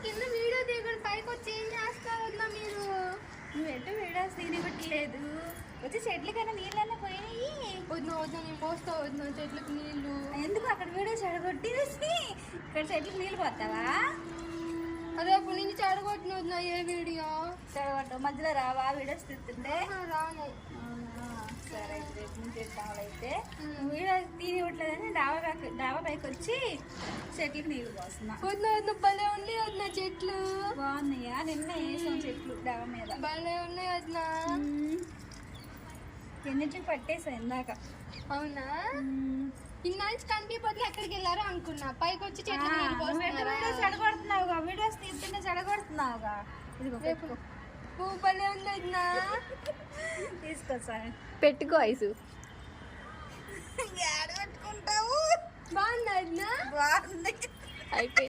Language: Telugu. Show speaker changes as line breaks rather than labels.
కింద వీడియో దిగడం పైకి వచ్చి ఏం చేస్తారు వద్దా మీరు?
నువ్వు ఎటు వీడియోస్ తీయనివ్వట్లేదు. వచ్చి చెట్లకైనా నీళ్ళన్నా పోయినాయి.
వద్దు వద్దు నేను పోస్తా వద్దు చెట్లకు నీళ్ళు.
ఎందుకు అక్కడ వీడియో చెడగొట్టేసి ఇక్కడ చెట్లకు నీళ్ళు పోతావా?
అదే అప్పుడు నుంచి చెడగొట్టిన వద్దా ఏ వీడియో
చెడగొట్ట మధ్యలో రావా వీడియోస్ తీస్తుంటే?
రాను.
సరే రేపు నుంచి అయితే వీడియో తీనివ్వట్లేదని డాబా పైకి వచ్చి చెట్లకు నీళ్ళు పోస్తున్నా.
వద్దు వద్దు భలే ఉన్నాయి వద్దా చెట్లు.
బాగున్నాయా? నిన్న వేసాం చెట్లు డాబా మీద.
భలే ఉన్నాయి వద్దా.
ఎన్నింటికి పట్టేసా ఇందాక.
అవునా? ఇన్నాళ్ళు కనిపించకపోతే ఎక్కడికి వెళ్ళారో అనుకున్నా. పైకి వచ్చి చెట్లు
చెడగొడుతున్నావుగా వీడియోస్ తీస్తుంటే చెడగొడుతున్నావుగా. ఇదిగో పెట్టుకో.
భలే ఉంది వద్దా.
తీసుకొచ్చా
పెట్టుకో ఐసు.
పెట్టుకుంటావు.
బాగుంది వద్దా.
బాగుంది.
అయిపోయింది.